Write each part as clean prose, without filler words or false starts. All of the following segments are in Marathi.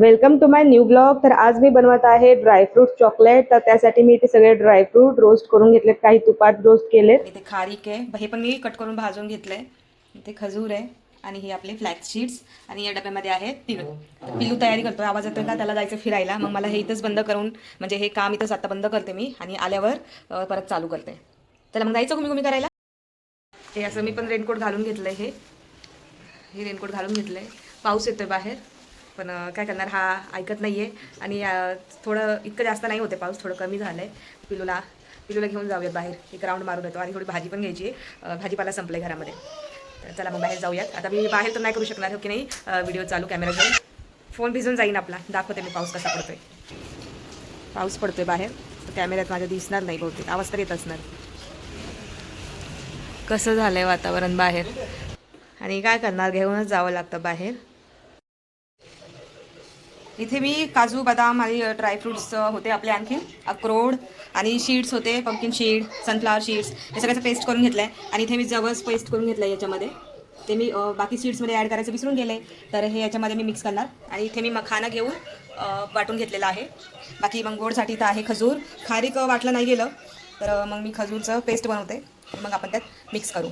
Welcome to my new blog. तर आज मी बनवत आहे ड्रायफ्रूट चॉकलेट. तर त्यासाठी मी इथे सगळे ड्रायफ्रूट रोस्ट करून घेतलेत, काही तुपात रोस्ट केलेत. इथे खारीक आहे, हे पण मी कट करून भाजून घेतलंय. इथे खजूर आहे आणि हे आपले फ्लॅक्स सीड्स आणि या डब्यामध्ये आहेत पिलू. तर पिलू तयारी करतोय, आवाज येतोय का? त्याला जायचं फिरायला. मग मला हे इथंच बंद करून, म्हणजे हे काम इथंच आता बंद करते मी आणि आल्यावर परत चालू करते. त्याला मग जायचं घुमी करायला. हे असं मी पण रेनकोट घालून घेतलंय. हे रेनकोट घालून घेतलंय. पाऊस येतोय बाहेर, पण काय करणार, हा ऐकत नाहीये. आणि थोडं इतकं जास्त नाही होते पाऊस, थोडं कमी झालंय. पिलूला घेऊन जाऊयात बाहेर, एक राऊंड मारून येतो. आणि थोडी भाजी पण घ्यायची आहे, भाजीपाला संपलाय घरामध्ये. तर चला मग बाहेर जाऊयात. आता मी बाहेर तर नाही करू शकणार हो की नाही, व्हिडिओ चालू कॅमेरा घेऊन. फोन भिजून जाईन आपला. दाखवते मी पाऊस कसा पडतोय. पाऊस पडतोय बाहेर, तर कॅमेऱ्यात माझ्या दिसणार नाही बहुतेक, आवाज तर येत असणार. कसं झालंय वातावरण बाहेर, आणि काय करणार, घेऊनच जावं लागतं बाहेर. इथे मी काजू बदाम आणि ड्रायफ्रुट्स होते आपले, आणखी अक्रोड आणि शीड्स होते, पंकिन शीड, सनफ्लावर शीड्स, हे सगळ्याचं पेस्ट करून घेतलं आहे. आणि इथे मी जवस पेस्ट करून घेतलं आहे याच्यामध्ये. ते मी बाकी सीड्समध्ये ॲड करायचं विसरून गेले, तर हे याच्यामध्ये मी मिक्स करणार. आणि इथे मी मखाना घेऊन वाटून घेतलेला आहे. बाकी मग गोडसाठी तर आहे खजूर. खारीक वाटलं नाही गेलं तर मग मी खजूरचं पेस्ट बनवते, मग आपण त्यात मिक्स करू.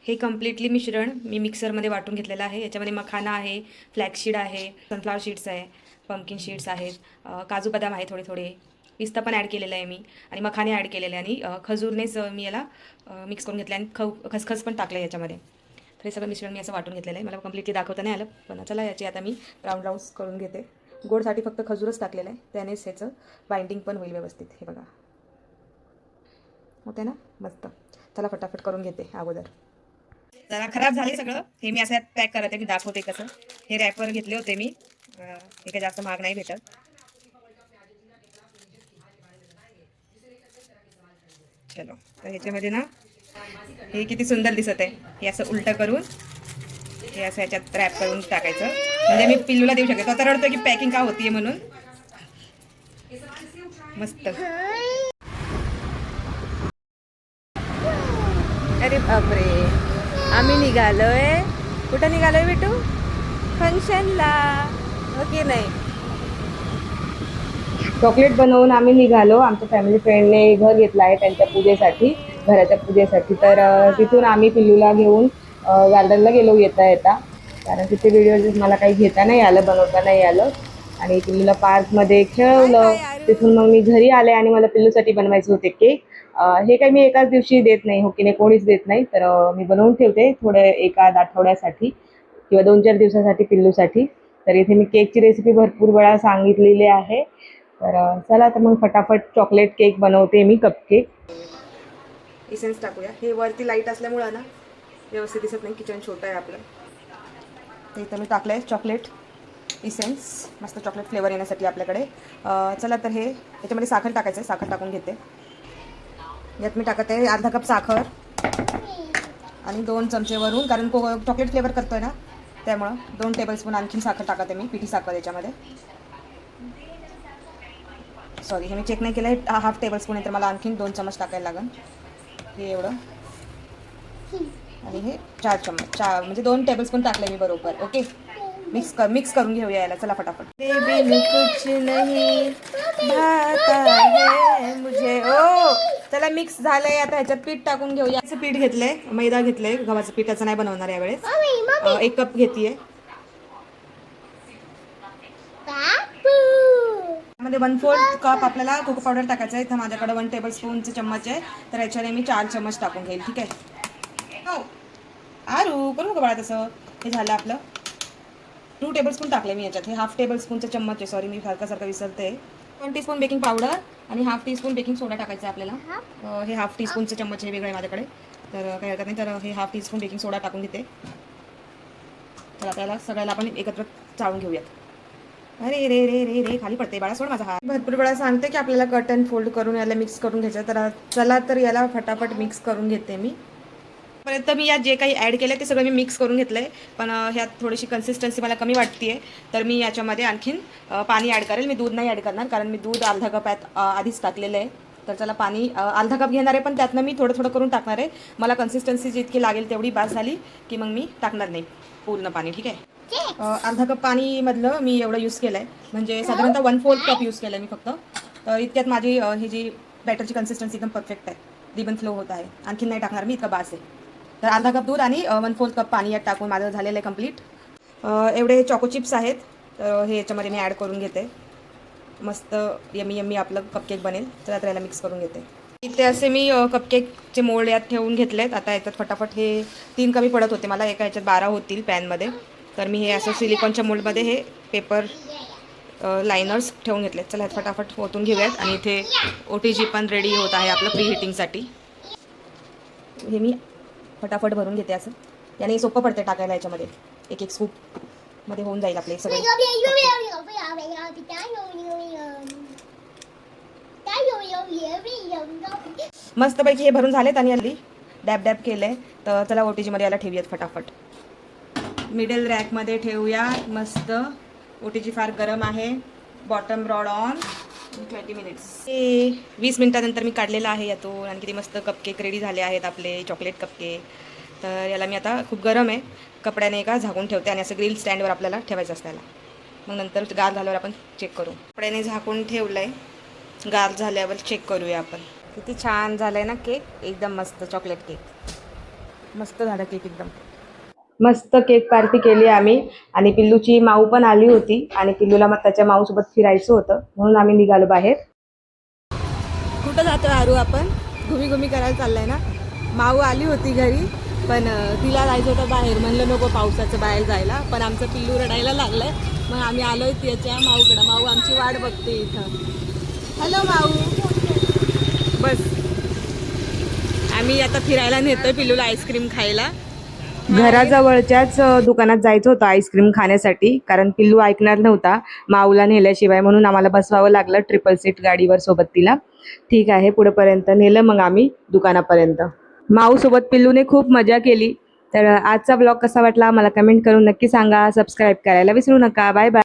हे कम्प्लिटली मिश्रण मी मिक्सरमध्ये वाटून घेतलेलं आहे. याच्यामध्ये मखाना आहे, फ्लॅक्स आहे, सनफ्लावर सीड्स आहे, पंकिन सीड्स आहेत, काजू बदाम आहे, थोडे थोडे पिस्ता पण ॲड केलेला आहे मी, आणि मखाने ॲड केलेले आहे, आणि खजूरनेच मी याला मिक्स करून घेतलं, आणि खसखस पण टाकलं आहे याच्यामध्ये. तर हे सगळं मिश्रण मी असं वाटून घेतलेलं आहे. मला कम्प्लिटली दाखवता नाही आलं, पण चला याची आता मी राऊंड राऊंड्स करून घेते. गोडसाठी फक्त खजूरच टाकलेलं आहे, त्यानेच ह्याचं बाइंडिंग पण होईल व्यवस्थित. हे बघा होते ना मस्त. चला फटाफट करून घेते अगोदर. जरा खराब झाले सगळं, हे मी असं पॅक करते, मी दाखवते कसं. हे रॅपर घेतले होते मी, हे काही जास्त महाग नाही भेटत. चलो, तर ह्याच्यामध्ये ना हे किती सुंदर दिसत आहे. हे असं उलटं करून हे असं ह्याच्यात रॅप करून टाकायचं, म्हणजे मी पिल्लूला देऊ शकते. तो आता रडतोय की पॅकिंग का होतीये म्हणून. मस्त. अरे बापरे, आम्ही निघालोय. कुठं निघालोय बेटू? फंक्शनला, ओके. नाही, चॉकलेट बनवून आम्ही निघालो. आमच्या फॅमिली फ्रेंडने घर घेतलं आहे त्यांच्या पूजेसाठी, घराच्या पूजेसाठी. तर तिथून आम्ही पिल्लूला घेऊन गार्डनला गेलो येता येता, कारण तिथे व्हिडिओ मला काही घेता नाही आलं, बनवता नाही आलं. आणि पिल्लूला पार्कमध्ये हाय खेळवलं. हाय आरू. तिथून मग मी घरी आले आणि मला पिल्लूसाठी बनवायचे होते केक. हे काही मी एकाच दिवशी देत नाही, हो की नाही, कोणीच देत नाही. तर मी बनवून ठेवते थोडे, एखाद आठवड्यासाठी किंवा 2-4 दिवसासाठी पिल्लूसाठी. तर इथे मी केकची रेसिपी भरपूर वेळा सांगितलेली आहे. तर चला तर मग फटाफट चॉकलेट केक बनवते मी, कप केक. इसेन्स टाकूया. हे वरती लाईट असल्यामुळं ना व्यवस्थित दिसत नाही, किचन छोटं आहे आपलं. तर इथं मी टाकलं आहे चॉकलेट इसेन्स, मस्त चॉकलेट फ्लेवर येण्यासाठी आपल्याकडे. चला तर हे याच्यामध्ये साखर टाकायचं आहे, साखर टाकून घेते. यात मी टाकत आहे अर्धा कप साखर आणि 2 चमचे वरून, कारण चॉकलेट फ्लेवर करतोय ना, त्यामुळं 2 टेबलस्पून आणखीन साखर टाकत आहे मी, पिठी साखर याच्यामध्ये. सॉरी, हे मी चेक नाही केलं आहे, हाफ टेबलस्पून आहे, तर मला आणखीन 2 चमच टाकायला लागेल. हे एवढं, आणि हे 4 चमच, म्हणजे 2 टेबलस्पून टाकले मी बरोबर. ओके, मिक्स करून घेऊया याला. चला फटाफट. बेबी कुछ नहीं भाता है मुझे. ओ चला, मिक्स झालंय. आता ह्याच्यात पीठ टाकून घेऊया. याचं पीठ घेतलंय, मैदा घेतलंय, गव्हाचं पीठाचं नाही बनवणार यावेळेस. 1 कप घेतीये. मध्ये 1/4 कप आपल्याला कोको पावडर टाकायचं आहे. तर माझ्याकडे 1 टेबलस्पूनचे चम्मच आहे, तर याच्याने मी 4 चम्मच टाकून घेईल. ठीक आहे. हो आरू, करू नका बाळा तसं. हे झालं आपलं. 2 टेबलस्पून टाकले मी याच्यात. हे हाफ टेबलस्पूनचं चम्मच आहे, सॉरी मी सारखं विसरते. 1 टीस्पून बेकिंग पावडर आणि हाफ टीस्पून बेकिंग सोडा टाकायचा आहे आपल्याला. हे हाफ टीस्पूनचं चम्मच हे वेगळं आहे माझ्याकडे, तर काही हरकत नाही. तर हे हाफ टीस्पून बेकिंग सोडा टाकून घेते. तर आता याला सगळ्याला आपण एकत्र चाळून घेऊयात. अरे रे रे रे रे, खाली पडते बाळा, सोड माझा हात. भरपूर वेळा सांगते की आपल्याला कट अँड फोल्ड करून याला मिक्स करून घ्यायचं. तर चला तर याला फटाफट मिक्स करून घेते मी. पर्यंत मी यात जे काही ॲड केलं ते सगळं मी मिक्स करून घेतलं आहे, पण ह्यात थोडीशी कन्सिस्टन्सी मला कमी वाटते आहे. तर मी याच्यामध्ये आणखीन पाणी ॲड करेल. मी दूध नाही ॲड करणार, कारण मी दूध अर्धा कप यात आधीच टाकलेलं आहे. तर चला, पाणी अर्धा कप घेणार आहे, पण त्यातनं मी थोडं थोडं करून टाकणार आहे. मला कन्सिस्टन्सी जितकी लागेल तेवढी बास झाली की मग मी टाकणार नाही पूर्ण पाणी. ठीक आहे. अर्धा कप पाणीमधलं मी एवढं यूज केलं आहे, म्हणजे साधारणतः 1/4 कप यूज केलं आहे मी फक्त. तर इतक्यात माझी ही जी बॅटरची कन्सिस्टन्सी एकदम परफेक्ट आहे, रिबन फ्लो होत आहे. आणखीन नाही टाकणार मी, इतकं बास आहे. तर अर्धा कप दूध आणि 1/4 कप पाणी यात टाकून माझं झालेलं आहे कंप्लीट. एवढे हे चॉको चिप्स आहेत, तर हे याच्यामध्ये मी ॲड करून घेते. मस्त यम्मी यम्मी आपलं कपकेक बनेल. तर आता याला मिक्स करून घेते. इथे असे मी कपकेकचे मोल्ड यात ठेवून घेतलेत. आता याच्यात फटाफट हे 3 कमी पडत होते मला, एका याच्यात 12 होतील पॅनमध्ये. तर मी हे असं सिलिकॉनच्या मोल्डमध्ये हे पेपर लायनर्स ठेवून घेतलेत. चला ह्यात फटाफट ओतून घेऊयात. आणि इथे OTG पण रेडी होत आहे आपलं प्री हिटिंगसाठी. हे मी फटाफट भरून घेते असं, त्याने सोपं पडते टाकायला याच्यामध्ये. एक एक स्कूप मध्ये होऊन जाईल आपले सगळे. मस्तपैकी हे भरून झालेत आणि आली डॅब डॅब केले. तर चला OTG मध्ये याला ठेवूयात फटाफट. मिडल रॅकमध्ये ठेवूया मस्त. OTG फार गरम आहे. Bottom rod on 20 minutes. 20 मिनिटानंतर मी काढलेलं आहे यातून. आणि किती मस्त कपकेक रेडी झाले आहेत आपले चॉकलेट कपकेक. तर याला मी आता खूप गरम आहे कपड्याने एका झाकून ठेवते. आणि असं ग्रिल स्टँडवर आपल्याला ठेवायचं असतं याला. मग नंतर गार झाल्यावर आपण चेक करू. कपड्याने झाकून ठेवलं आहे, गार झाल्यावर चेक करूया आपण. किती छान झालं आहे ना केक, एकदम मस्त चॉकलेट केक. मस्त झालं केक एकदम. मस्त केक पार्टी केली आम्ही. आणि पिल्लूची माऊ पण आली होती आणि पिल्लूला मग त्याच्या माऊसोबत फिरायचं होतं, म्हणून आम्ही निघालो बाहेर. कुठं जातो आरू आपण? घुमी करायला चाललाय ना. माऊ आली होती घरी, पण तिला जायचं होतं बाहेर. म्हणलं नको पावसाचं बाहेर जायला, पण आमचं पिल्लू रडायला लागलंय. मग आम्ही आलोय त्याच्या माऊकडं. माऊ आमची वाट बघते इथं. हॅलो माऊ. बस आम्ही आता फिरायला नेतोय पिल्लूला आईस्क्रीम खायला. घराजवळच्याच दुकानात जायचं होतं आईस्क्रीम खाण्यासाठी, कारण पिल्लू ऐकणार नव्हता माऊला नेल्याशिवाय, म्हणून आम्हाला बसवावं लागलं 3 सीट गाडीवर सोबत तिला. ठीक आहे, पुढेपर्यंत नेलं मग आम्ही दुकानापर्यंत. माऊसोबत पिल्लूने खूप मजा केली. तर आजचा ब्लॉग कसा वाटला मला कमेंट करून नक्की सांगा. सबस्क्राईब करायला विसरू नका. Bye bye.